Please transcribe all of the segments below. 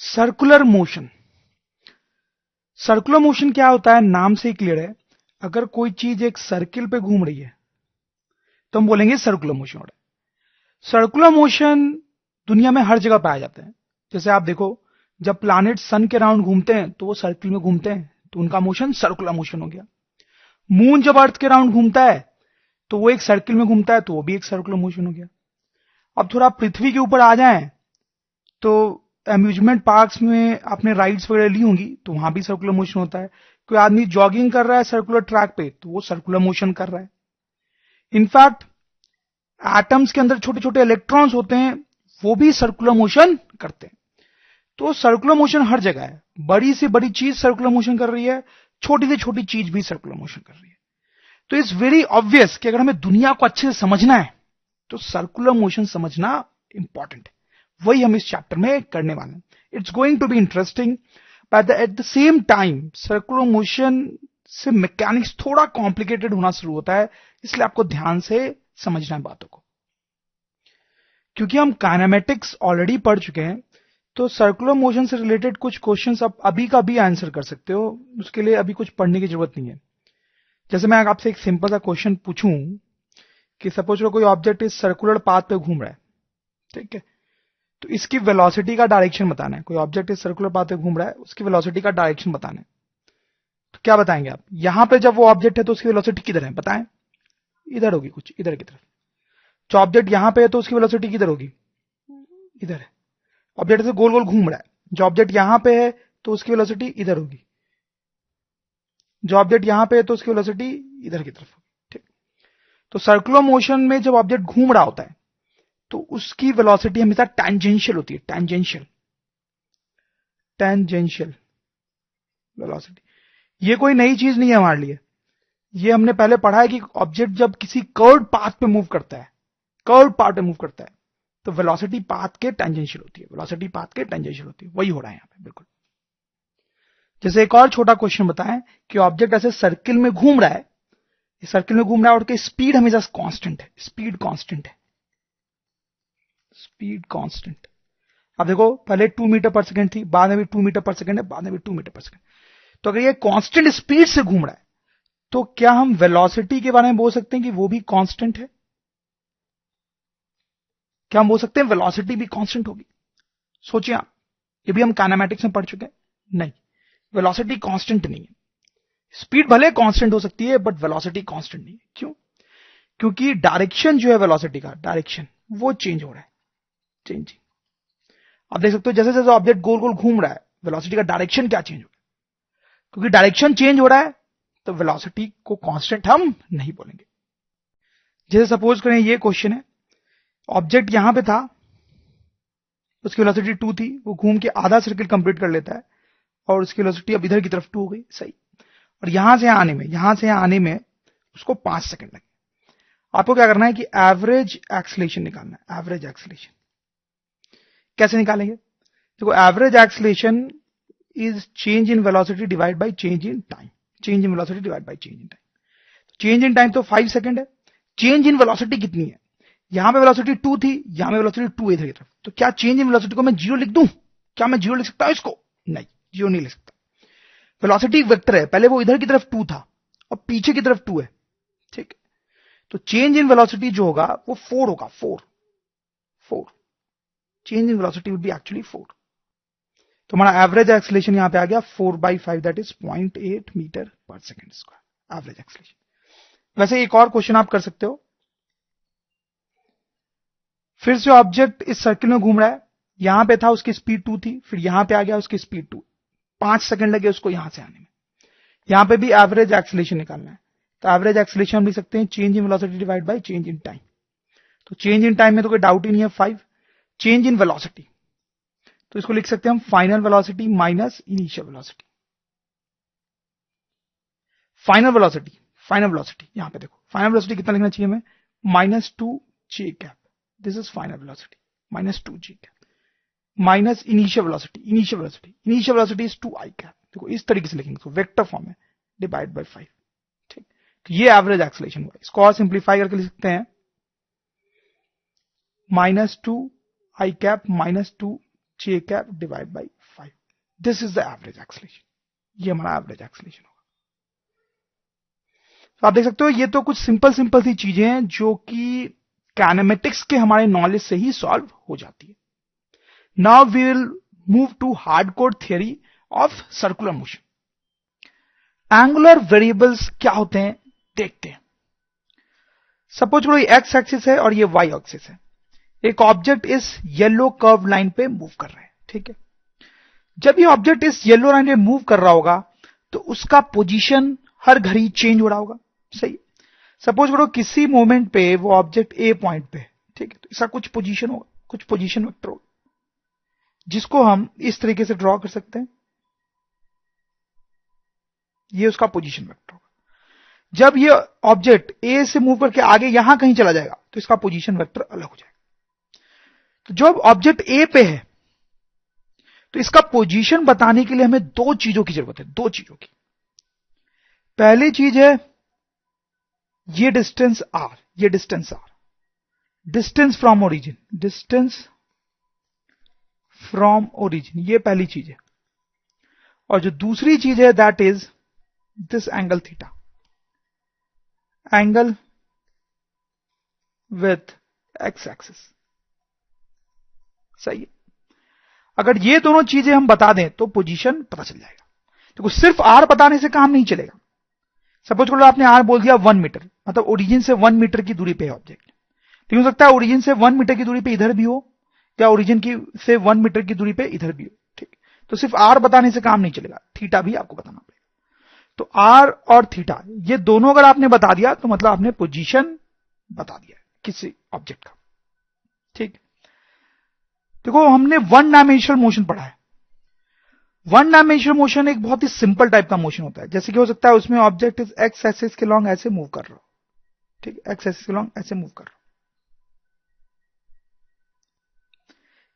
Circular motion. Circular motion क्या होता है, नाम से ही क्लियर है। अगर कोई चीज एक सर्किल पे घूम रही है तो हम बोलेंगे सर्कुलर मोशन हो रहा है। सर्कुलर मोशन दुनिया में हर जगह पाया जाता है। जैसे आप देखो, जब प्लैनेट सन के राउंड घूमते हैं तो वो सर्किल में घूमते हैं, तो उनका मोशन सर्कुलर मोशन हो गया। मून जब अर्थ के राउंड घूमता है तो वो एक सर्किल में घूमता है, तो वो भी एक सर्कुलर मोशन हो गया। अब थोड़ा पृथ्वी के ऊपर आ जाएं तो अम्यूजमेंट पार्क्स में आपने राइड्स वगैरह ली होंगी, तो वहां भी सर्कुलर मोशन होता है। कोई आदमी जॉगिंग कर रहा है सर्कुलर ट्रैक पे, तो वो सर्कुलर मोशन कर रहा है। इनफैक्ट एटम्स के अंदर छोटे छोटे इलेक्ट्रॉन्स होते हैं, वो भी सर्कुलर मोशन करते हैं। तो सर्कुलर मोशन हर जगह है। बड़ी से बड़ी चीज सर्कुलर मोशन कर रही है, छोटी से छोटी चीज भी सर्कुलर मोशन कर रही है। तो इट्स वेरी ऑब्वियस कि अगर हमें दुनिया को अच्छे से समझना है तो सर्कुलर मोशन समझना इंपॉर्टेंट है। वही हम इस चैप्टर में करने वाले हैं। It's going to be interesting, but at the same time circular motion से मैकेनिक्स थोड़ा कॉम्प्लिकेटेड होना शुरू होता है, इसलिए आपको ध्यान से समझना है बातों को। क्योंकि हम काइनेमेटिक्स ऑलरेडी पढ़ चुके हैं, तो सर्कुलर मोशन से रिलेटेड कुछ क्वेश्चंस आप अभी का भी आंसर कर सकते हो। उसके लिए अभी कुछ पढ़ने की जरूरत नहीं है। जैसे मैं आपसे एक सिंपल सा क्वेश्चन पूछूं कि सपोज कोई ऑब्जेक्ट इस सर्कुलर पाथ पे घूम रहा है, ठीक है, तो इसकी वेलोसिटी का डायरेक्शन बताना है। कोई ऑब्जेक्ट इस सर्कुलर पाथ पे घूम रहा है, उसकी वेलोसिटी का डायरेक्शन बताना है। तो क्या बताएंगे आप? यहां पे जब वो ऑब्जेक्ट है तो उसकी वेलोसिटी किधर है, बताएं। इधर होगी, कुछ इधर की तरफ। जो ऑब्जेक्ट यहां पे है तो उसकी वेलोसिटी किधर होगी, इधर है। ऑब्जेक्ट से गोल गोल घूम रहा है, जो ऑब्जेक्ट यहां पे है तो उसकी वेलोसिटी इधर होगी। जो ऑब्जेक्ट यहां पे है तो उसकी वेलोसिटी इधर की तरफ होगी, ठीक। तो सर्कुलर मोशन में जब ऑब्जेक्ट घूम रहा होता है तो उसकी वेलोसिटी हमेशा टैंजेंशियल होती है। टैंजेंशियल वेलोसिटी, ये कोई नई चीज नहीं है हमारे लिए। ये हमने पहले पढ़ा है कि ऑब्जेक्ट जब किसी कर्व्ड पाथ पे मूव करता है, तो वेलोसिटी पाथ के टैंजेंशियल होती है। वही हो रहा है यहां पे बिल्कुल। जैसे एक और छोटा क्वेश्चन बताएं कि ऑब्जेक्ट ऐसे सर्किल में घूम रहा है, और उसकी स्पीड हमेशा कांस्टेंट है। Speed constant. अब देखो, पहले 2 मीटर पर सेकंड थी, बाद में भी 2 मीटर पर सेकंड है, बाद में भी 2 मीटर पर सेकंड। तो अगर ये कांस्टेंट स्पीड से घूम रहा है तो क्या हम वेलोसिटी के बारे में बोल सकते हैं कि वो भी कांस्टेंट है? क्या हम बोल सकते हैं वेलोसिटी भी कांस्टेंट होगी? सोचिए आप, ये भी हम काइनेमैटिक्स में पढ़ चुके हैं। नहीं, वेलोसिटी कांस्टेंट नहीं है। स्पीड भले कांस्टेंट हो सकती है, बट वेलोसिटी कांस्टेंट नहीं है। क्यों? क्योंकि डायरेक्शन जो है वेलोसिटी का डायरेक्शन, वो चेंज हो रहा है। चेंजिंग। आप देख सकते हो जैसे जैसे ऑब्जेक्ट गोल गोल घूम रहा है, वेलोसिटी का डायरेक्शन क्या चेंज हो रहा है? क्योंकि डायरेक्शन चेंज हो रहा है तो वेलोसिटी को कांस्टेंट हम नहीं बोलेंगे। जैसे सपोज करें ये क्वेश्चन है, ऑब्जेक्ट यहां पे था, उसकी वेलोसिटी 2 थी, वो घूम के आधा सर्किल कंप्लीट कर लेता है और उसकी वेलोसिटी अब इधर की तरफ 2 हो गई, सही। और यहां से यहां आने में उसको 5 सेकंड लगे। आपको क्या करना है कि एवरेज एक्सीलरेशन निकालना है। एवरेज एक्सीलरेशन कैसे निकालेंगे? देखो, average acceleration is change in velocity divide by change in time. Change in time तो 5 सेकंड है। चेंज इन वेलोसिटी कितनी है? यहां पे वेलोसिटी 2 थी, यहां पे वेलोसिटी 2 इधर की तरफ। तो क्या चेंज इन वेलोसिटी को मैं 0 लिख दूं? क्या मैं 0 लिख सकता हूं इसको? नहीं, 0 नहीं लिख सकता। वेलोसिटी वेक्टर है, पहले वो इधर की तरफ 2 था और पीछे की तरफ 2 है, ठीक। तो चेंज इन वेलोसिटी जो होगा वो 4 होगा। 4 change in velocity would be actually 4। तो हमारा एवरेज एक्सीलरेशन यहां पे आ गया 4/5, दैट इज 0.8 मीटर पर सेकंड स्क्वायर एवरेज एक्सीलरेशन। वैसे एक और क्वेश्चन आप कर सकते हो। फिर से ऑब्जेक्ट इस सर्किल में घूम रहा है, यहां पे था, उसकी स्पीड 2 थी, फिर यहां पे आ गया, उसकी स्पीड 2। 5 सेकंड लगे उसको यहां से आने में। यहां पे भी एवरेज एक्सीलरेशन निकालना है, तो एवरेज एक्सीलरेशन हम लिख सकते हैं change in velocity divide by change in time. तो चेंज इन टाइम में तो कोई डाउट ही नहीं है, 5। चेंज इन वेलोसिटी, तो इसको लिख सकते हैं हम final velocity minus initial velocity. Final velocity यहां पे देखो, फाइनल वेलोसिटी कितना लिखना चाहिए हमें? -2 j cap. This is final velocity, -2 j cap minus initial velocity is 2 i cap. देखो इस तरीके से लिखेंगे, तो वेक्टर फॉर्म है, डिवाइड बाय 5, ठीक। तो ये एवरेज एक्सीलरेशन हुआ। इसको और सिंप्लीफाई करके लिख सकते हैं -2 i cap -2 j cap divide by 5। This is the average acceleration, ये हमारा एवरेज एक्सेलरेशन होगा। तो आप देख सकते हो ये तो कुछ सिंपल सिंपल सी चीजें हैं जो कि काइनेमेटिक्स के हमारे नॉलेज से ही सॉल्व हो जाती है। Now we will move to hardcore theory of circular motion. Angular variables क्या होते हैं देखते हैं। सपोज करो ये एक्स एक्सिस है और ये वाई एक्सिस है। एक ऑब्जेक्ट इस येलो कर्व लाइन पे मूव कर रहा है, ठीक है। जब ये ऑब्जेक्ट इस येलो लाइन पे मूव कर रहा होगा तो उसका पोजीशन हर घड़ी चेंज हो रहा होगा, सही। सपोज करो किसी मोमेंट पे वो ऑब्जेक्ट ए पॉइंट पे है, ठीक है, तो इसका कुछ पोजीशन होगा, कुछ पोजीशन वेक्टर होगा, जिसको हम इस तरीके से ड्रॉ कर सकते हैं। ये उसका पोजीशन वेक्टर होगा। जब ये ऑब्जेक्ट ए से मूव करके आगे यहां कहीं चला जाएगा तो इसका पोजीशन वेक्टर अलग हो जाएगा। तो जब ऑब्जेक्ट ए पे है तो इसका पोजीशन बताने के लिए हमें दो चीजों की जरूरत है, दो चीजों की। पहली चीज है ये डिस्टेंस आर, ये distance R, distance from origin, distance from origin, ये पहली चीज है। और जो दूसरी चीज है that is this angle theta, angle with X axis, सही है। अगर ये दोनों चीजें हम बता दें तो पोजीशन पता चल जाएगा। तो सिर्फ आर बताने से काम नहीं चलेगा। सपोज करो आपने आर बोल दिया 1 मीटर, मतलब ओरिजिन से 1 मीटर की दूरी पे है ऑब्जेक्ट। लेकिन हो सकता है ओरिजिन से 1 मीटर की दूरी पे इधर भी हो या ओरिजिन की से 1 मीटर की दूरी पे इधर भी हो, ठीक। तो सिर्फ आर बताने से काम नहीं चलेगा, थीटा भी आपको बताना पड़ेगा। तो आर और थीटा ये दोनों अगर आपने बता दिया तो मतलब आपने पोजीशन बता दिया किसी ऑब्जेक्ट का, ठीक। देखो हमने वन डायमेंशनल मोशन पढ़ा है। वन डायमेंशनल मोशन एक बहुत ही सिंपल टाइप का मोशन होता है। जैसे कि हो सकता है उसमें ऑब्जेक्ट इस एक्स एक्सिस के लॉन्ग ऐसे मूव कर रहा हो, ठीक, एक्स एक्सिस के लॉन्ग ऐसे मूव कर रहा हो।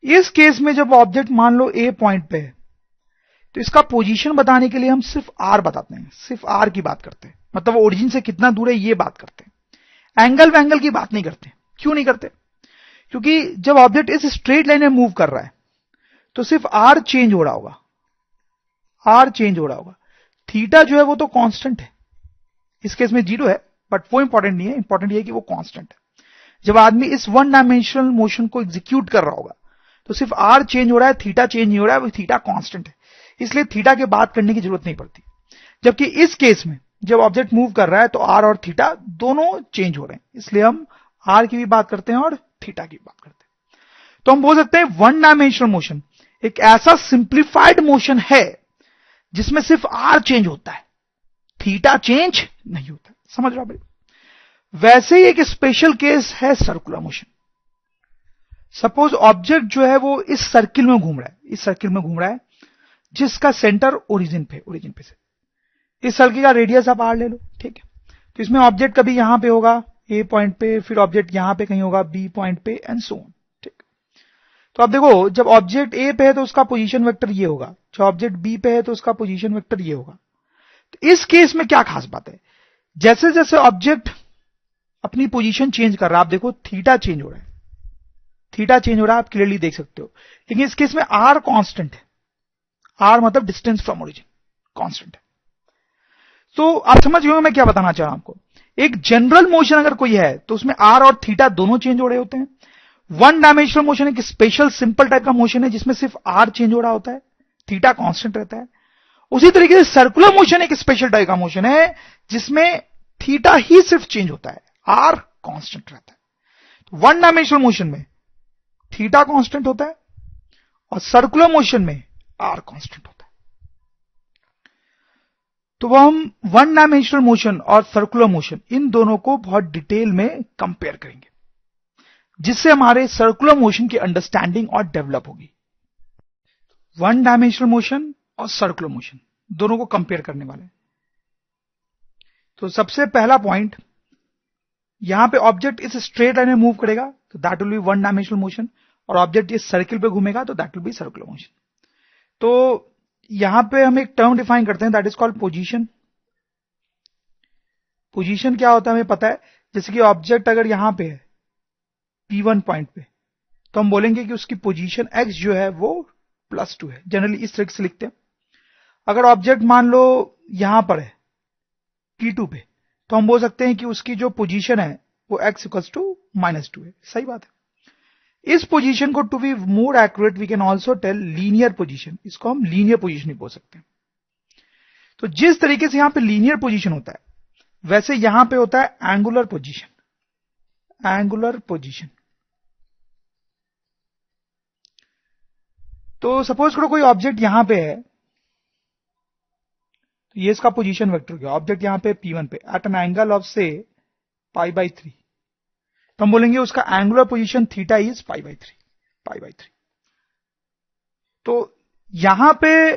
इस केस में जब ऑब्जेक्ट मान लो ए पॉइंट पे है तो इसका पोजीशन बताने के लिए हम सिर्फ आर बताते हैं, सिर्फ आर की बात करते हैं, मतलब ओरिजिन से कितना दूर है ये बात करते हैं। एंगल वैंगल की बात नहीं करते। क्यों नहीं करते? क्योंकि जब ऑब्जेक्ट इस स्ट्रेट लाइन में मूव कर रहा है तो सिर्फ आर चेंज हो रहा होगा, आर चेंज हो रहा होगा। थीटा जो है वो तो कांस्टेंट है, इस केस में 0 है, बट वो इंपॉर्टेंट नहीं है। इंपॉर्टेंट ये है कि वो कांस्टेंट है। जब आदमी इस वन डायमेंशनल मोशन को एग्जीक्यूट कर रहा होगा तो सिर्फ आर चेंज हो रहा है, थीटा चेंज नहीं हो रहा है, वो थीटा कांस्टेंट है, इसलिए थीटा की बात करने की जरूरत नहीं पड़ती। जबकि इस केस में जब ऑब्जेक्ट मूव कर रहा है तो आर और थीटा दोनों चेंज हो रहे हैं, इसलिए हम आर की भी बात करते हैं और थीटा की बात करते हैं। तो हम बोल सकते हैं वन डायमेंशनल मोशन एक ऐसा सिंप्लीफाइड मोशन है जिसमें सिर्फ आर चेंज होता है, थीटा चेंज नहीं होता। समझ रहा भाई? वैसे ही एक स्पेशल केस है सर्कुलर मोशन। सपोज ऑब्जेक्ट जो है वो इस सर्किल में घूम रहा है, इस सर्किल में घूम रहा है जिसका सेंटर ओरिजिन पे से। इस सर्किल का रेडियस आप आर ले लो, ठीक है। तो इसमें ऑब्जेक्ट कभी यहां पे होगा ए पॉइंट पे, फिर ऑब्जेक्ट यहां पे कहीं होगा बी पॉइंट पे एंड सो ऑन, ठीक। तो अब देखो जब ऑब्जेक्ट ए पे है तो उसका पोजीशन वेक्टर ये होगा, जब ऑब्जेक्ट बी पे है तो उसका पोजीशन वेक्टर ये होगा। तो इस केस में क्या खास बात है, जैसे जैसे ऑब्जेक्ट अपनी पोजीशन चेंज कर रहा है, आप देखो थीटा चेंज हो रहा है, थीटा चेंज हो रहा है, आप क्लियरली देख सकते हो। लेकिन इस केस में आर कांस्टेंट है, आर मतलब डिस्टेंस फ्रॉम ओरिजिन कांस्टेंट है। तो आप समझ गए मैं क्या बताना चाह रहा हूं आपको। एक जनरल मोशन अगर कोई है तो उसमें आर और थीटा दोनों चेंज हो रहे होते हैं। वन डायमेंशनल मोशन एक स्पेशल सिंपल टाइप का मोशन है जिसमें सिर्फ आर चेंज हो रहा होता है, थीटा कांस्टेंट रहता है। उसी तरीके से सर्कुलर मोशन एक स्पेशल टाइप का मोशन है जिसमें थीटा ही सिर्फ चेंज होता है, आर कांस्टेंट रहता है। वन डायमेंशनल मोशन में थीटा कांस्टेंट होता है और सर्कुलर मोशन में आर कांस्टेंट होता है। तो वो हम वन डायमेंशनल मोशन और सर्कुलर मोशन इन दोनों को बहुत डिटेल में कंपेयर करेंगे, जिससे हमारे सर्कुलर मोशन की अंडरस्टैंडिंग और डेवलप होगी। वन डायमेंशनल मोशन और सर्कुलर मोशन दोनों को कंपेयर करने वाले। तो सबसे पहला पॉइंट, यहां पे ऑब्जेक्ट इस स्ट्रेट लाइन में मूव करेगा तो that will B one dimensional motion, और ऑब्जेक्ट इस सर्किल पे घूमेगा तो that will B circular motion. तो यहां पे हम एक टर्म डिफाइन करते हैं that is called position. Position क्या होता है हमें पता है। जैसे कि ऑब्जेक्ट अगर यहां पे है P1 पॉइंट पे तो हम बोलेंगे कि उसकी पोजीशन x जो है वो +2 है, जनरली इस तरीके से लिखते हैं। अगर ऑब्जेक्ट मान लो यहां पर है P2 पे, तो हम बोल सकते हैं कि उसकी जो पोजीशन है वो x = -2 है। सही बात है। इस पोजीशन को to be more accurate we can also tell linear position, इसको हम लीनियर पोजीशन भी बोल सकते हैं। तो जिस तरीके से यहां पे लीनियर पोजीशन होता है, वैसे यहां पे होता है एंगुलर पोजीशन। एंगुलर पोजीशन, तो सपोज करो कोई ऑब्जेक्ट यहां पे है, तो ये इसका पोजीशन वेक्टर क्या, ऑब्जेक्ट यहां पे P1 पे एट एन एंगल ऑफ से π/3, तो हम बोलेंगे उसका एंगुलर पोजीशन थीटा इज π/3। तो यहां पे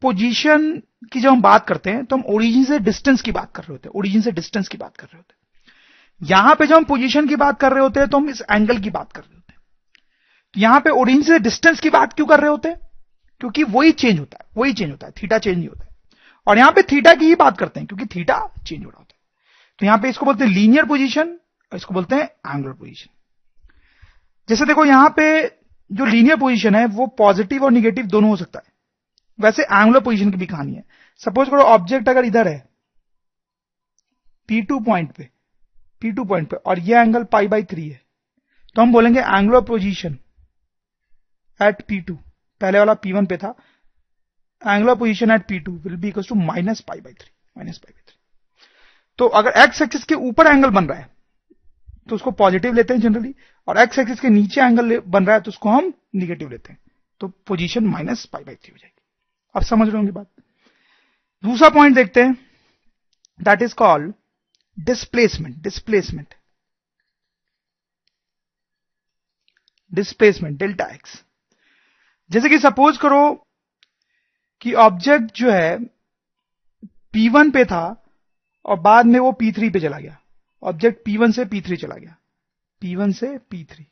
पोजीशन की जब हम बात करते हैं तो हम ओरिजिन से डिस्टेंस की बात कर रहे होते हैं, ओरिजिन से डिस्टेंस की बात कर रहे होते हैं। यहां पे जब हम पोजीशन की बात कर रहे होते हैं तो हम इस एंगल की बात कर रहे होते हैं। तो यहां पे ओरिजिन से डिस्टेंस की बात क्यों कर रहे होते हैं, क्योंकि वही चेंज होता है, थीटा चेंज नहीं होता है। और यहां पे थीटा की ही बात करते हैं क्योंकि थीटा चेंज हो रहा होता है। तो यहां पे इसको बोलते हैं लीनियर पोजीशन और इसको बोलते हैं एंगुलर पोजीशन। जैसे देखो यहां पे जो लीनियर पोजीशन है वो पॉजिटिव और निगेटिव दोनों हो सकता है, वैसे एंगुलर पोजीशन की भी कहानी है। सपोज करो ऑब्जेक्ट अगर इधर है P2 पॉइंट पे और ये एंगल π/3 है, तो हम बोलेंगे एंगुलर पोजीशन एट P2, पहले वाला P1 पे था, angular position at P2 will be equal to -π/3। तो अगर x एक्सिस के ऊपर एंगल बन रहा है तो उसको पॉजिटिव लेते हैं जनरली, और x एक्सिस के नीचे एंगल बन रहा है तो उसको हम निगेटिव लेते हैं, तो पोजीशन -π/3 हो जाएगी। अब समझ रहे होंगे बात। दूसरा पॉइंट देखते हैं, that is called displacement delta x। जैसे कि सपोज करो कि ऑब्जेक्ट जो है P1 पे था और बाद में वो P3 पे चला गया, ऑब्जेक्ट P1 से P3 चला गया, P1 से P3,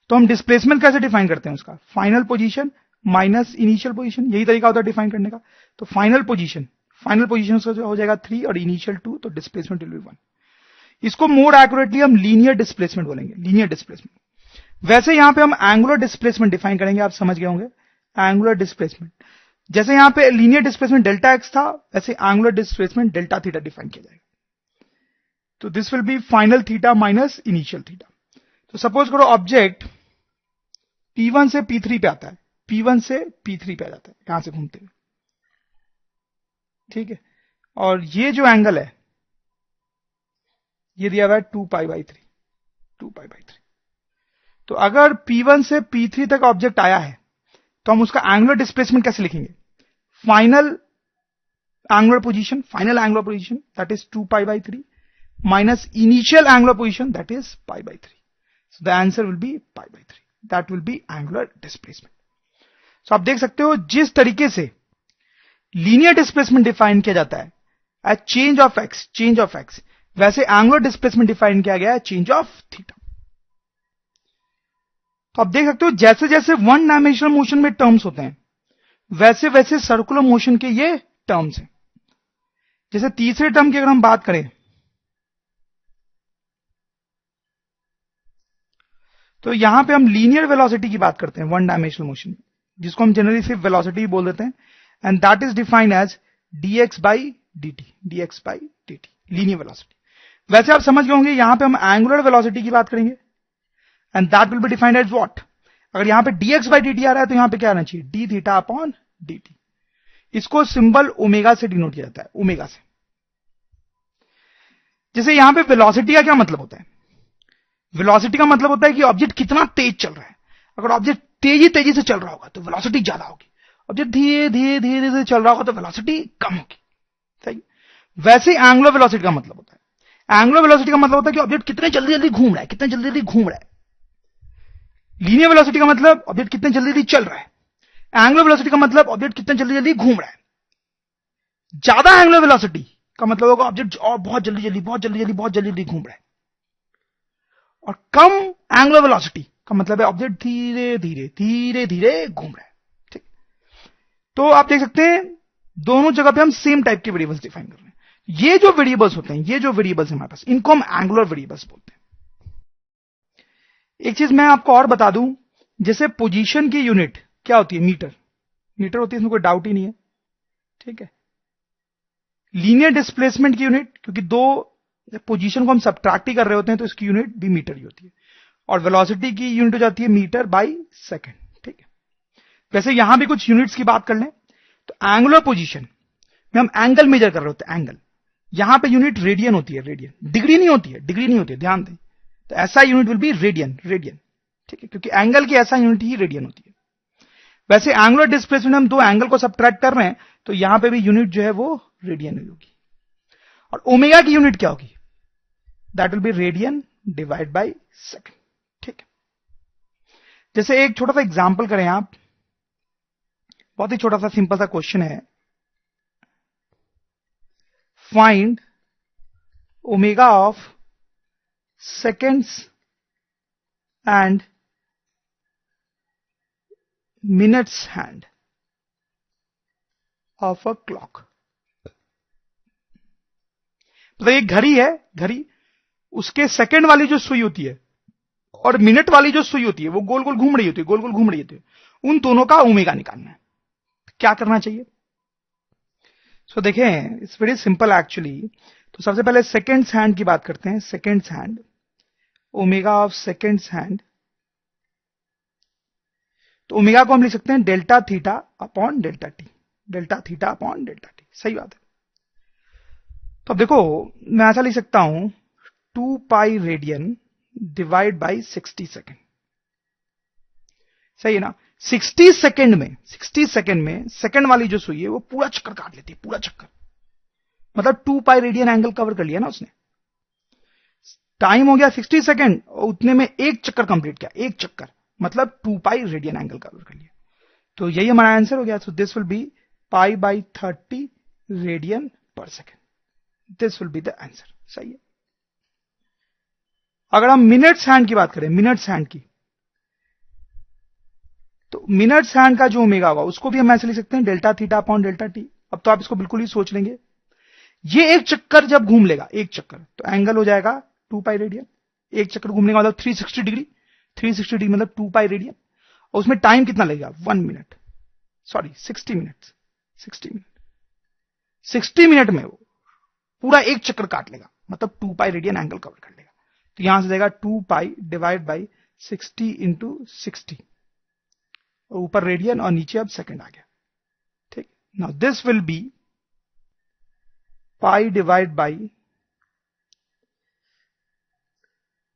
तो हम डिस्प्लेसमेंट कैसे डिफाइन करते हैं उसका, final position minus initial position, यही तरीका होता है डिफाइन करने का। तो फाइनल पोजीशन हो जाएगा 3 और इनिशियल 2, तो डिस्प्लेसमेंट विल बी 1। इसको मोर एक्यूरेटली हम लीनियर डिस्प्लेसमेंट बोलेंगे, लीनियर डिस्प्लेसमेंट। वैसे यहां पे हम एंगुलर डिस्प्लेसमेंट डिफाइन करेंगे, आप समझ गए होंगे एंगुलर डिस्प्लेसमेंट। जैसे यहां पे लीनियर डिस्प्लेसमेंट डेल्टा x था, वैसे angular displacement delta theta define किया जाएगा। तो this will B final theta minus initial theta. तो सपोज करो ऑब्जेक्ट P1 से P3 पे आता है, P1 से P3 पे आ जाता है यहां से घूमते हुए, ठीक है। और ये जो एंगल है ये दिया हुआ है 2π/3। तो अगर P1 से P3 तक ऑब्जेक्ट आया है तो हम उसका एंगुलर डिस्प्लेसमेंट कैसे लिखेंगे, final angular position that is 2π/3 minus initial angular position that is π/3। So the answer will be π/3, that will be angular displacement. So आप देख सकते हो जिस तरीके से लीनियर डिस्प्लेसमेंट डिफाइन किया जाता है एज चेंज ऑफ एक्स, वैसे एंगुलर डिस्प्लेसमेंट डिफाइन किया गया है चेंज ऑफ थीटा। तो आप देख सकते हो जैसे जैसे वन डायमेंशनल मोशन में टर्म्स होते हैं वैसे वैसे सर्कुलर मोशन के ये टर्म्स हैं। जैसे तीसरे टर्म की अगर हम बात करें तो यहां पे हम लीनियर वेलोसिटी की बात करते हैं वन डायमेंशनल मोशन में, जिसको हम जनरली सिर्फ वेलोसिटी बोल देते हैं, and that is defined as dx/dt, linear velocity. वैसे आप समझ गए होंगे यहां पे हम एंगुलर वेलोसिटी की बात करेंगे and that will be defined as what. अगर यहां पे dx/dt आ रहा है तो यहां पे क्या आना चाहिए, dθ/dt। इसको सिंबल ओमेगा से डिनोट किया जाता है, ओमेगा से। जैसे यहां पे वेलोसिटी का क्या मतलब होता है, वेलोसिटी का मतलब होता है कि ऑब्जेक्ट कितना तेज चल रहा है। अगर ऑब्जेक्ट तेजी से चल रहा होगा तो वेलोसिटी ज्यादा होगी, ऑब्जेक्ट धीरे से चल रहा होगा तो वेलोसिटी कम होगी, सही। वैसे एंगुलर वेलोसिटी का मतलब होता है, एंगुलर वेलोसिटी का मतलब होता है कि ऑब्जेक्ट कितने जल्दी घूम रहा है, लीनियर वेलोसिटी का मतलब ऑब्जेक्ट कितने जल्दी चल रहा है, एंगुलर वेलोसिटी का मतलब ऑब्जेक्ट कितने जल्दी घूम रहा है। ज्यादा एंगुलर वेलोसिटी का मतलब होगा ऑब्जेक्ट और बहुत जल्दी घूम रहा है, और कम एंगुलर वेलोसिटी का मतलब है ऑब्जेक्ट धीरे धीरे घूम रहा है, ठीक। तो आप देख सकते हैं दोनों जगह पे हम सेम टाइप के वेरिएबल्स डिफाइन कर रहे हैं। ये जो वेरिएबल्स होते हैं, ये जो वेरिएबल्स हमारे पास, इनको हम एंगुलर वेरिएबल्स बोलते हैं। एक चीज मैं आपको और बता दूं, जैसे पोजीशन की यूनिट क्या होती है? मीटर। मीटर होती है, इसमें कोई डाउट ही नहीं है, ठीक है। लीनियर डिस्प्लेसमेंट की यूनिट, क्योंकि दो पोजीशन को हम सब्ट्रैक्ट ही कर रहे होते हैं तो इसकी यूनिट भी मीटर ही होती है। और वेलोसिटी की यूनिट हो जाती है मीटर बाई सेकेंड, ठीक है। वैसे यहां भी कुछ यूनिट्स की बात कर लें तो एंगुलर पोजीशन में हम एंगल मेजर कर रहे होते हैं, एंगल। यहां पे यूनिट रेडियन होती है, रेडियन। डिग्री नहीं होती है, डिग्री नहीं होती है, ध्यान दें। तो ऐसा unit will be radian, radian, ठीक है, क्योंकि एंगल की ऐसा यूनिट ही रेडियन होती है। वैसे एंगुलर डिस्प्लेसमेंट में हम दो एंगल को सब्ट्रैक्ट कर रहे हैं तो यहां पे भी यूनिट जो है वो रेडियन होगी। और ओमेगा की यूनिट क्या होगी? That will B radian divide by second, ठीक है। जैसे एक छोटा सा एग्जांपल करें आप, बहुत ही छोटा सा सिंपल सा क्वेश्चन है। Find omega of seconds and minutes hand of a clock. मतलब एक घड़ी है, घड़ी, उसके सेकंड वाली जो सुई होती है और मिनट वाली जो सुई होती है वो गोल गोल घूम रही होती है, गोल गोल घूम रही होती है। उन दोनों का ओमेगा निकालना है। क्या करना चाहिए? सो देखें, इट्स वेरी सिंपल एक्चुअली। तो सबसे पहले सेकेंड्स हैंड की बात करते हैं। Seconds hand, omega of seconds hand, तो ओमेगा को हम लिख सकते हैं delta theta upon delta T, delta theta upon delta T, सही बात है। तो अब देखो, मैं ऐसा लिख सकता हूं 2 pi radian divide by 60 second, सही है ना। 60 सेकेंड में, 60 सेकेंड में सेकेंड वाली जो सुई है वो पूरा चक्कर काट लेती है, पूरा चक्कर। मतलब 2 पाई रेडियन एंगल कवर कर लिया ना उसने। टाइम हो गया 60 सेकेंड और उतने में एक चक्कर कंप्लीट किया, एक चक्कर, मतलब 2 पाई रेडियन एंगल कवर कर लिया। तो यही हमारा आंसर हो गया। So this will be pi by 30 radian per second. This will be the answer, सही है। अगर हम मिनट्स हैंड की बात करें, मिनट्स हैंड की, तो मिनट्स हैंड का जो ओमेगा होगा उसको भी हम ऐसे लिख सकते हैं delta theta upon delta T. अब तो आप इसको बिल्कुल ही सोच लेंगे। ये एक चक्कर जब घूम लेगा, एक चक्कर, तो एंगल हो जाएगा 2 पाई रेडियन। एक चक्कर घूमने का मतलब 360 डिग्री, 360 डिग्री मतलब 2 पाई रेडियन। और उसमें टाइम कितना लगेगा? 1 minute, sorry 60 minute, 60 minute. 60 minute में वो पूरा एक चक्कर काट लेगा, मतलब 2 पाई रेडियन एंगल कवर कर लेगा। तो यहां से जाएगा 2 पाई डिवाइड बाई 60 इंटू 60, ऊपर रेडियन और नीचे अब सेकंड आ गया, ठीक। Now this will be pi divide by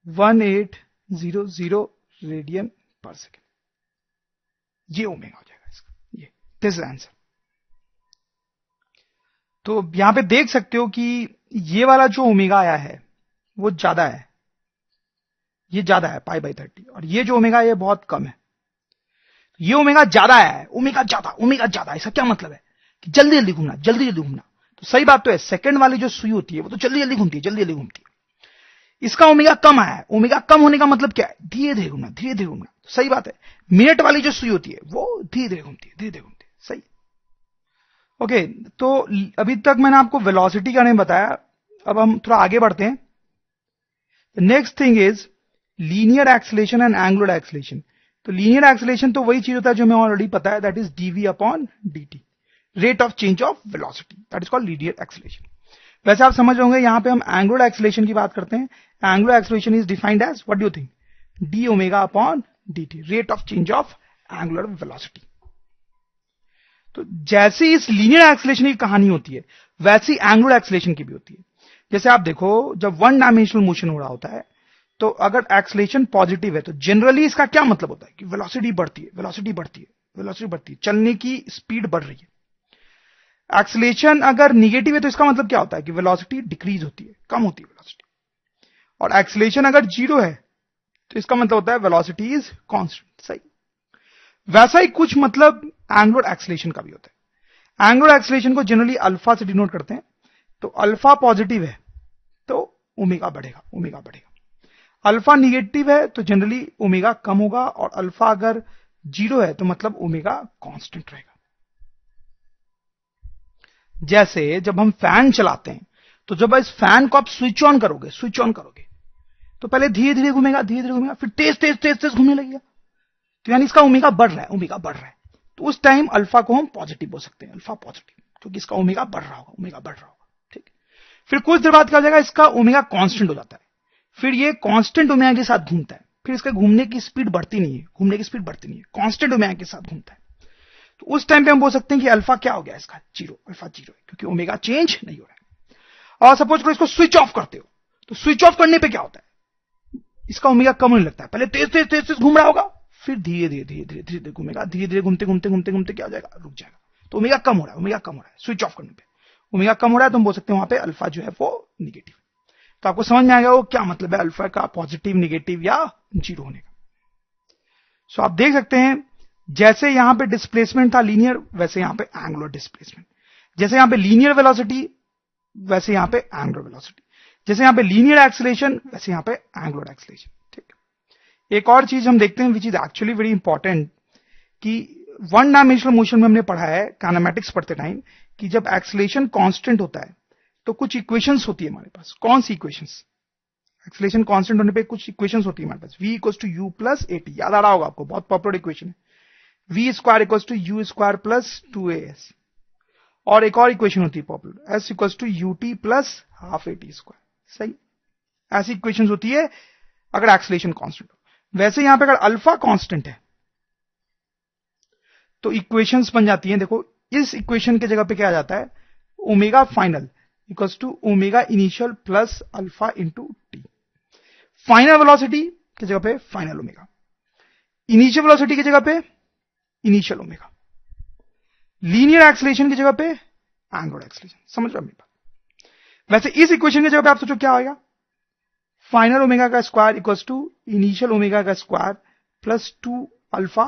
1800 radian per second. ये ओमेगा हो जाएगा इसका, ये दिस इज आंसर। तो यहां पे देख सकते हो कि ये वाला जो ओमेगा आया है वो ज्यादा है, ये ज्यादा है पाई बाई 30, और ये जो ओमेगा ये बहुत कम है। ये ओमेगा ज्यादा है, ओमेगा ज्यादा, ओमेगा ज्यादा। इसका क्या मतलब है? कि जल्दी जल्दी घूमना, जल्दी जल्दी घूमना। तो सही बात तो है, सेकंड वाली जो सुई होती है वो तो जल्दी जल्दी घूमती है, जल्दी जल्दी घूमती है। इसका ओमेगा कम आया है। ओमेगा कम होने का मतलब क्या है? धीरे धीरे घूमना, धीरे धीरे घूमना। तो सही बात है, मिनट वाली जो सुई होती है वो धीरे धीरे घूमती है, धीरे धीरे घूमती है, सही। ओके, तो अभी तक मैंने आपको वेलोसिटी का नहीं बताया। अब हम थोड़ा आगे बढ़ते हैं। Next thing is linear acceleration and angular acceleration. तो लीनियर एक्सेलेरेशन तो वही चीज होता है जो हमें ऑलरेडी पता है, that is d v upon d, rate of change of velocity, that is called linear acceleration. वैसे आप समझ होंगे यहां पे हम एंगुलर एक्सेलेरेशन की बात करते हैं। Angular acceleration is defined as, what do you think? D omega upon d t, rate of change of angular velocity. तो जैसी इस लीनियर एक्सेलेरेशन की कहानी होती है वैसी एंगुलर एक्सेलेरेशन की भी होती है। जैसे आप देखो, जब वन डायमेंशनल मोशन हो रहा होता है तो अगर एक्सेलेरेशन पॉजिटिव है तो जनरली इसका क्या मतलब होता है? कि वेलोसिटी बढ़ती है, वेलोसिटी बढ़ती है, वेलोसिटी बढ़ती है, चलने की स्पीड बढ़ रही है। एक्सेलेरेशन अगर निगेटिव है तो इसका मतलब क्या होता है? कि वेलोसिटी डिक्रीज होती है, कम होती है वेलोसिटी। और एक्सेलेरेशन अगर 0 है तो इसका मतलब होता है वेलोसिटी इज कांस्टेंट, सही। वैसा ही कुछ मतलब एंगुलर एक्सेलेरेशन का भी होता है। एंगुलर एक्सेलेरेशन को जनरली अल्फा से डिनोट करते हैं। तो अल्फा पॉजिटिव है तो ओमेगा बढ़ेगा, ओमेगा बढ़ेगा। अल्फा निगेटिव है तो जनरली ओमेगा कम होगा, और अल्फा अगर 0 है तो मतलब ओमेगा कांस्टेंट रहेगा। जैसे जब हम फैन चलाते हैं तो जब इस फैन को आप स्विच ऑन करोगे, स्विच ऑन करोगे तो पहले धीरे धीरे घूमेगा, धीरे धीरे घूमेगा, फिर तेज तेज तेज तेज घूमने लगेगा। तो यानी इसका ओमेगा बढ़ रहा है, ओमेगा बढ़ रहा है। तो उस टाइम अल्फा को हम पॉजिटिव बोल सकते हैं, अल्फा पॉजिटिव, क्योंकि इसका ओमेगा बढ़ रहा होगा, ओमेगा बढ़ रहा होगा। ठीक, फिर कुछ देर बाद क्या हो जाएगा, इसका ओमेगा कांस्टेंट हो जाता है, फिर ये कांस्टेंट ओमेगा के साथ घूमता है, फिर इसका घूमने की स्पीड बढ़ती नहीं है, घूमने की स्पीड बढ़ती नहीं है, कांस्टेंट ओमेगा के साथ घूमता है। तो उस टाइम पे हम बोल सकते हैं कि अल्फा क्या हो गया इसका, जीरो, अल्फा जीरो है, क्योंकि ओमेगा चेंज नहीं हो रहा है। और सपोज करो इसको स्विच ऑफ करते हो, तो स्विच ऑफ करने पे क्या होता है, इसका ओमेगा कम होने लगता है, पहले तेज तेज तेज तेज घूम रहा होगा, फिर धीरे धीरे धीरे धीरे धीरे धीरे घूमेगा, धीरे धीरे घूमते घूमते घूमते घूमते क्या हो जाएगा, रुक जाएगा। तो ओमेगा कम हो रहा है, ओमेगा कम हो रहा है, स्विच ऑफ करने पे ओमेगा कम हो रहा है, तो हम बोल सकते हैं वहां पे अल्फा जो है वो निगेटिव। तो आपको समझ में आएगा वो क्या मतलब है अल्फा का पॉजिटिव, निगेटिव या जीरो होने का। सो आप देख सकते हैं जैसे यहां पे डिस्प्लेसमेंट था लीनियर, वैसे यहां पे एंगुलर डिस्प्लेसमेंट, जैसे यहां पे लीनियर वेलोसिटी वैसे यहां पे एंगुलर वेलोसिटी, जैसे यहां पे लीनियर एक्सीलरेशन वैसे यहां पे एंगुलर एक्सीलरेशन। ठीक, एक और चीज हम देखते हैं which is actually very important, कि वन डायमेंशनल मोशन में हमने पढ़ा है काइनेमेटिक्स पढ़ते टाइम कि जब एक्सीलरेशन कांस्टेंट होता है तो कुछ इक्वेशंस होती है हमारे पास। कौन सी इक्वेशंस, एक्सीलरेशन कांस्टेंट होने पे कुछ इक्वेशंस होती है हमारे पास, v equals to you plus a t, याद आ रहा होगा आपको, बहुत पॉपुलर इक्वेशन है, v square equals to u square plus 2as। और एक और इक्वेशन होती है popular, s equals to U T plus half A T square. सही, ऐसी इक्वेशंस होती है अगर एक्सीलरेशन कांस्टेंट हो। वैसे यहां पे अगर अल्फा कांस्टेंट है तो इक्वेशंस बन जाती हैं, देखो इस इक्वेशन के जगह पे क्या आ जाता है, omega final equals to omega initial plus alpha into t. Final velocity की जगह पे फाइनल ओमेगा, इनिशियल वेलोसिटी की जगह पे इनिशियल ओमेगा, लीनियर एक्सीलरेशन की जगह पे एंगुलर एक्सीलरेशन। समझ रहे हो मेरी बात। वैसे इस इक्वेशन की जगह पे आप सोचो क्या आएगा, फाइनल ओमेगा का square equals to initial omega का square plus 2 alpha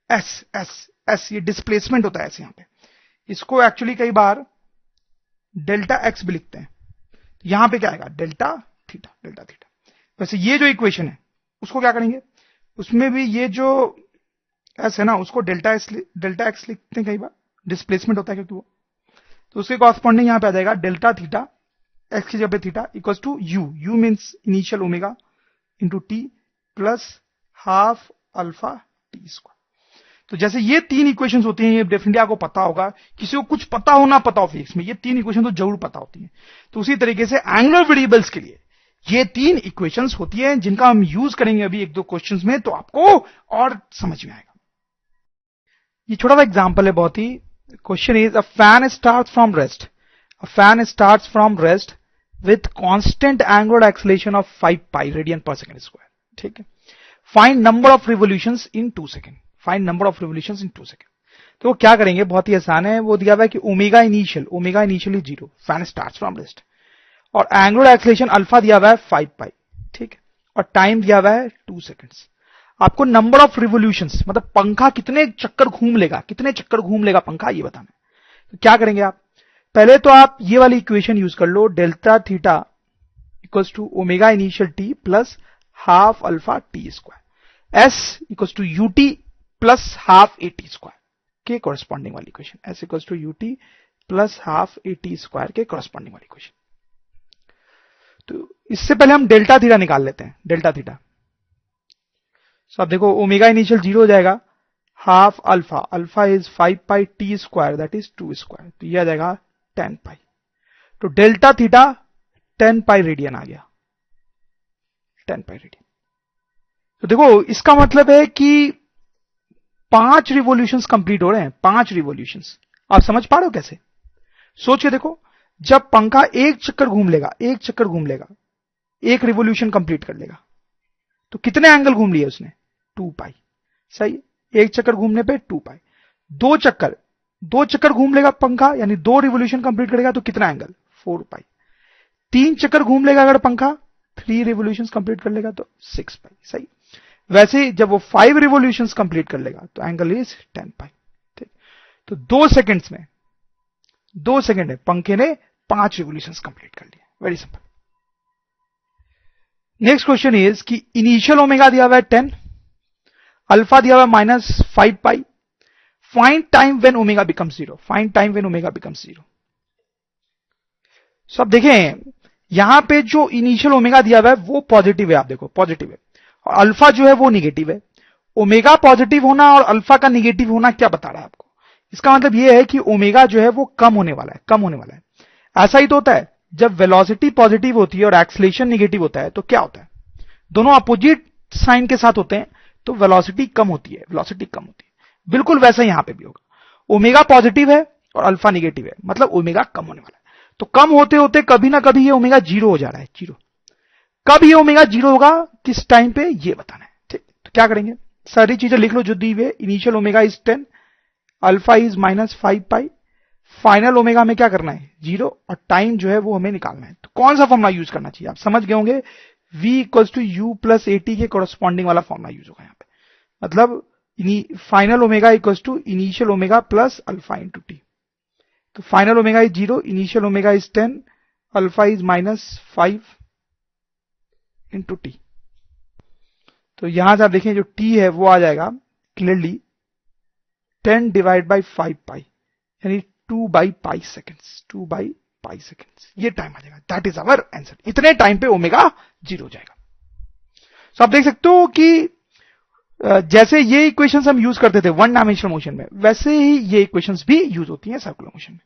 S S S, ये डिस्प्लेसमेंट होता है ऐसे यहां पे, इसको एक्चुअली कई बार डेल्टा एक्स भी लिखते हैं। यहां पे क्या आएगा, डेल्टा थीटा, डेल्टा थीटा। वैसे ये जो इक्वेशन है उसको क्या करेंगे, उसमें भी ये जो एस है ना उसको डेल्टा एक्स लिखते हैं कई बार, डिस्प्लेसमेंट होता है क्योंकि वो, तो उसके कॉरस्पॉन्डिंग यहां पे आ जाएगा डेल्टा थीटा, एक्स की जगह पे theta equals to u, u means initial omega into t plus half alpha T square. तो जैसे ये तीन इक्वेशंस होती हैं, ये डेफिनेटली आपको पता होगा, किसी को कुछ पता हो ना पता हो फिजिक्स में, ये तीन इक्वेशन तो जरूर पता होती हैं। तो उसी तरीके से एंगुलर वेरिएबल्स के लिए ये तीन इक्वेशंस होती हैं जिनका हम यूज करेंगे अभी एक दो क्वेश्चंस में, तो आपको और समझ में आएगा। ये छोटा सा एग्जांपल है बहुत ही। Question is a fan starts from rest, a fan starts from rest with constant angular acceleration of 5 pi radian per second square. ठीक है, find number of revolutions in 2 second, find number of revolutions in 2 second. तो वो क्या करेंगे, बहुत ही आसान है, वो दिया हुआ है कि omega initial is 0, fan starts from rest, और एंगुलर एक्सीलरेशन अल्फा दिया हुआ है 5 पाई, ठीक है, और टाइम दिया हुआ है 2 सेकंड्स। आपको नंबर ऑफ रिवोल्यूशंस मतलब पंखा कितने चक्कर घूम लेगा, कितने चक्कर घूम लेगा पंखा, ये बताना है। तो क्या करेंगे आप, पहले तो आप ये वाली इक्वेशन यूज कर लो, delta theta equals to omega initial T plus half alpha T square, S equals to U T plus half A T square के कॉरेस्पॉन्डिंग वाली equation, S equals to U T plus half A T square के corresponding वाली equation. तो इससे पहले हम delta theta निकाल लेते हैं, डेल्टा थीटा। सो अब देखो ओमेगा इनिशियल 0 हो जाएगा, half alpha, alpha is 5 pi T square that is 2 square, तो यह आ जाएगा 10 पाई। तो डेल्टा थीटा 10 पाई रेडियन आ गया, 10 पाई रेडियन। तो देखो इसका मतलब है कि 5 रिवोल्यूशंस कंप्लीट हो रहे हैं, 5 रिवोल्यूशंस। आप समझ पा रहे हो कैसे, सोच के देखो, जब पंखा एक चक्कर घूम लेगा, एक रिवोल्यूशन कंप्लीट कर लेगा, तो कितने एंगल घूम लिए उसने, 2 पाई। सही, एक चक्कर घूमने पे 2 पाई। दो चक्कर घूम लेगा पंखा, यानी 2 रिवोल्यूशन कंप्लीट करेगा तो कितना एंगल, 4 पाई। 3 चक्कर घूम लेगा अगर पंखा, 3 रिवोल्यूशन कंप्लीट कर लेगा तो 6 पाई। सही, वैसे जब वो 5 रिवोल्यूशंस कंप्लीट कर लेगा तो एंगल इज 10 पाई। ठीक, तो 2 सेकंड्स में, 2 सेकंड में पंखे ने 5 रिवोल्यूशंस कंप्लीट कर लिए। Very simple. Next question is कि इनिशियल ओमेगा दिया हुआ है 10, अल्फा दिया हुआ है -5 पाई, find time when omega becomes 0, find time when omega becomes 0। So अब देखें यहां पे जो इनिशियल ओमेगा दिया हुआ है वो पॉजिटिव है, आप देखो पॉजिटिव है, और अल्फा जो है वो निगेटिव है। ओमेगा पॉजिटिव होना और अल्फा का निगेटिव होना क्या बता रहा है आपको? इसका मतलब यह है कि ओमेगा जो है वो कम होने वाला है, कम होने वाला है। ऐसा ही तो होता है जब वेलोसिटी पॉजिटिव होती है और एक्सेलरेशन निगेटिव होता है तो क्या होता है? दोनों अपोजिट साइन के साथ होते हैं तो वेलोसिटी कम होती है, वेलोसिटी कम होती है। बिल्कुल वैसा यहां पे भी होगा। ओमेगा पॉजिटिव है और अल्फा निगेटिव है, मतलब ओमेगा कम होने वाला है। तो कम होते होते कभी ना कभी ये ओमेगा जीरो हो जा रहा है, जीरो। कब ये ओमेगा जीरो होगा, किस टाइम पे, ये बताना है। ठीक, तो क्या करेंगे, सारी चीजें लिख लो जो दी हुई है। Initial omega is 10, alpha is -5 pi, final omega में क्या करना है, जीरो, और टाइम जो है वो हमें निकालना है। तो कौन सा फॉर्मुला यूज करना चाहिए, आप समझ गए होंगे। v equals to you plus AT के कोरस्पॉन्डिंग वाला फॉर्मुला यूज होगा यहाँ पे। मतलब final omega equals to initial omega plus alpha into T. तो final omega is zero, initial omega is 10, alpha is -5 into T. तो यहां से आप देखें जो t है वो आ जाएगा क्लियरली 10 डिवाइड बाई 5 पाई, यानी 2/π सेकेंड्स, 2/π सेकेंड्स। ये टाइम आ जाएगा, दैट इज आवर आंसर। इतने टाइम पे ओमेगा जीरो हो जाएगा। तो आप देख सकते हो कि जैसे ये इक्वेशंस हम यूज करते थे वन डायमेंशनल मोशन में, वैसे ही ये इक्वेशंस भी यूज होती हैं सर्कुलर मोशन में।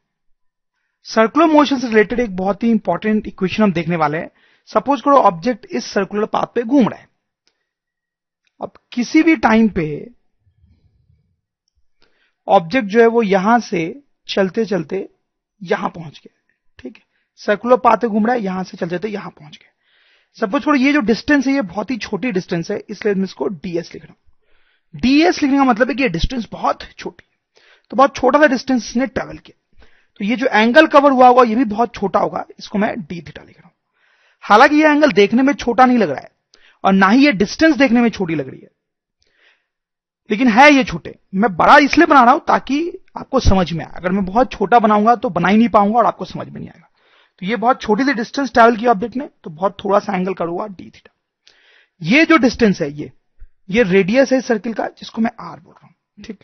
सर्कुलर मोशन से रिलेटेड एक बहुत ही इंपॉर्टेंट इक्वेशन हम देखने वाले हैं। सपोज करो ऑब्जेक्ट इस सर्कुलर पाथ पे घूम रहा है। अब किसी भी टाइम पे ऑब्जेक्ट जो है वो यहां से चलते चलते यहां पहुंच गया, ठीक है, सर्कुलर पाथ पे घूम रहा है, यहां से चलते चलते यहां पहुंच गया। सपोज करो ये जो डिस्टेंस है ये बहुत ही छोटी डिस्टेंस है, इसलिए मैं इसको ds लिख रहा हूं। ds लिखने का मतलब है कि ये डिस्टेंस बहुत छोटी है, तो बहुत छोटा सा डिस्टेंस इसने ट्रेवल किया। तो ये जो एंगल कवर हुआ होगा ये भी बहुत छोटा होगा, इसको मैं d थीटा लिख रहा हूं। हालांकि ये एंगल देखने में छोटा नहीं लग रहा है और ना ही ये डिस्टेंस देखने में छोटी लग रही है, लेकिन है ये छोटे। मैं बड़ा इसलिए बना रहा हूं ताकि आपको समझ में आए। अगर मैं बहुत छोटा बनाऊंगा तो बना ही नहीं पाऊंगा और आपको समझ में नहीं आएगा। तो ये बहुत छोटी सी डिस्टेंस ट्रैवल किया ऑब्जेक्ट ने, तो बहुत थोड़ा सा एंगल करूंगा डी थीटा। ये जो डिस्टेंस है ये रेडियस है सर्किल का, जिसको मैं आर बोल रहा हूं, ठीक।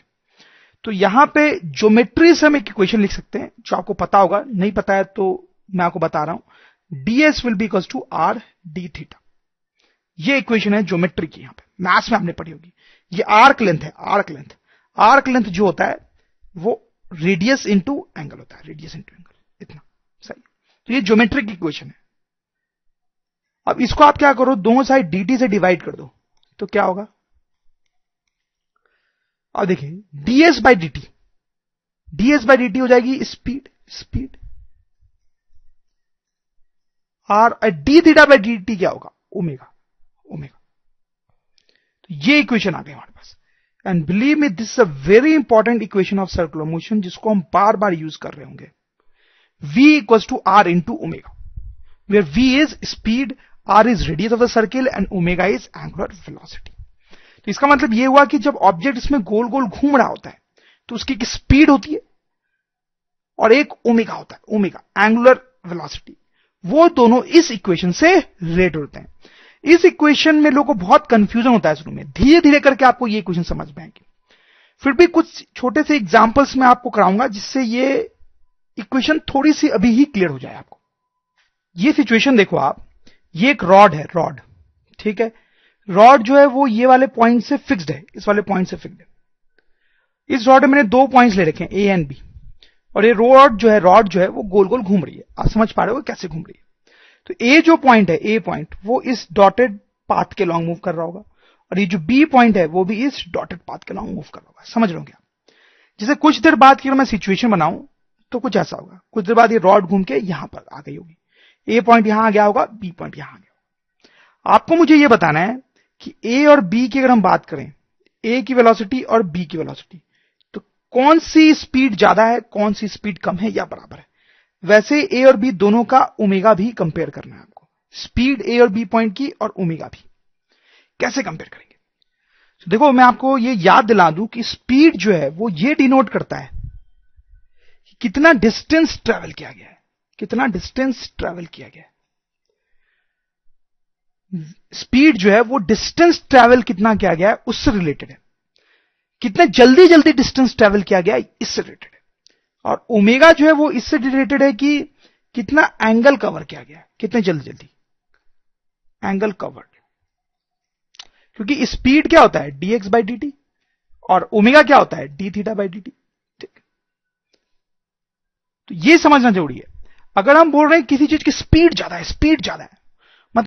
तो यहां पे ज्योमेट्री से हम एक इक्वेशन लिख सकते हैं जो आपको पता होगा, नहीं पता है तो मैं आपको बता रहा हूं। ds will be equals to r d theta. ये इक्वेशन है ज्योमेट्री की, यहां पे मैथ्स में आपने पढ़ी होगी। ये आर्क लेंथ है, आर्क लेंथ। आर्क लेंथ जो होता है वो रेडियस इंटू एंगल होता है, रेडियस इंटू एंगल, इतना सही। तो ये ज्योमेट्रिक इक्वेशन है। अब इसको आप क्या करो, दोनों साइड dt से डिवाइड कर दो, तो क्या होगा, अब देखिए ds by dt, ds by dt हो जाएगी स्पीड, स्पीड। और डी थीटा बाई dt क्या होगा, ओमेगा, ओमेगा। तो ये इक्वेशन आ गई हमारे पास। And believe me this is a very important equation of circular motion, जिसको हम बार बार यूज कर रहे होंगे। v equals to R into omega, where v is speed, r is radius of the circle and omega is angular velocity. तो इसका मतलब यह हुआ कि जब ऑब्जेक्ट इसमें गोल गोल घूम रहा होता है तो उसकी एक स्पीड होती है और एक ओमेगा होता है, ओमेगा एंगुलर वेलोसिटी। वो दोनों इस इक्वेशन से रिलेटेड होते हैं। इस इक्वेशन में लोगों को बहुत कंफ्यूजन होता है शुरू में, धीरे धीरे करके आपको ये इक्वेशन समझ में आएगी। फिर भी कुछ छोटे से एग्जांपल्स मैं आपको कराऊंगा जिससे ये इक्वेशन थोड़ी सी अभी ही क्लियर हो जाए आपको। ये सिचुएशन देखो आप, ये एक रॉड है, रॉड, ठीक है। रॉड जो है वो ये वाले पॉइंट से फिक्स्ड है, इस वाले पॉइंट से फिक्स्ड है। इस रॉड में मैंने दो पॉइंट्स ले रखे हैं, ए एंड बी, और ये रॉड जो है वो गोल गोल घूम रही है। आप समझ पा रहे हो कैसे घूम रही है। तो ए जो पॉइंट है, ए पॉइंट, वो इस डॉटेड पाथ के लॉन्ग मूव कर रहा होगा, और ये जो बी पॉइंट है वो भी इस डॉटेड पाथ के लॉन्ग मूव कर रहा होगा। समझ रहे हो क्या? जैसे कुछ देर बाद की अगर मैं सिचुएशन बनाऊं तो कुछ ऐसा होगा, कुछ देर बाद ये रॉड घूम के यहां पर आ गई होगी, ए पॉइंट यहां आ गया होगा, बी पॉइंट यहां आ गया होगा। आपको मुझे ये बताना है कि ए और बी की अगर हम बात करें, ए की वेलोसिटी और बी की वेलोसिटी, तो कौन सी स्पीड ज्यादा है, कौन सी स्पीड कम है या बराबर है। वैसे ए और बी दोनों का ओमेगा भी कंपेयर करना है आपको, स्पीड ए और बी पॉइंट की और ओमेगा भी। कैसे कंपेयर करेंगे? तो देखो मैं आपको ये याद दिला दूं कि स्पीड जो है वो ये डिनोट करता है कि कितना डिस्टेंस ट्रेवल किया गया है, कितना डिस्टेंस ट्रेवल किया गया है। स्पीड जो है वो डिस्टेंस ट्रेवल कितना किया गया है उससे रिलेटेड है, कितने जल्दी जल्दी डिस्टेंस ट्रेवल किया गया है इससे रिलेटेड है। और ओमेगा जो है वो इससे रिलेटेड है कि कितना एंगल कवर किया गया है, कितने जल्दी जल्दी एंगल कवर्ड। क्योंकि स्पीड क्या होता है, dx बाई dt, और ओमेगा क्या होता है, d थीटा बाई dt। ठीक, तो ये समझना जरूरी है। अगर हम बोल रहे हैं किसी चीज की स्पीड ज्यादा है, स्पीड ज्यादा है,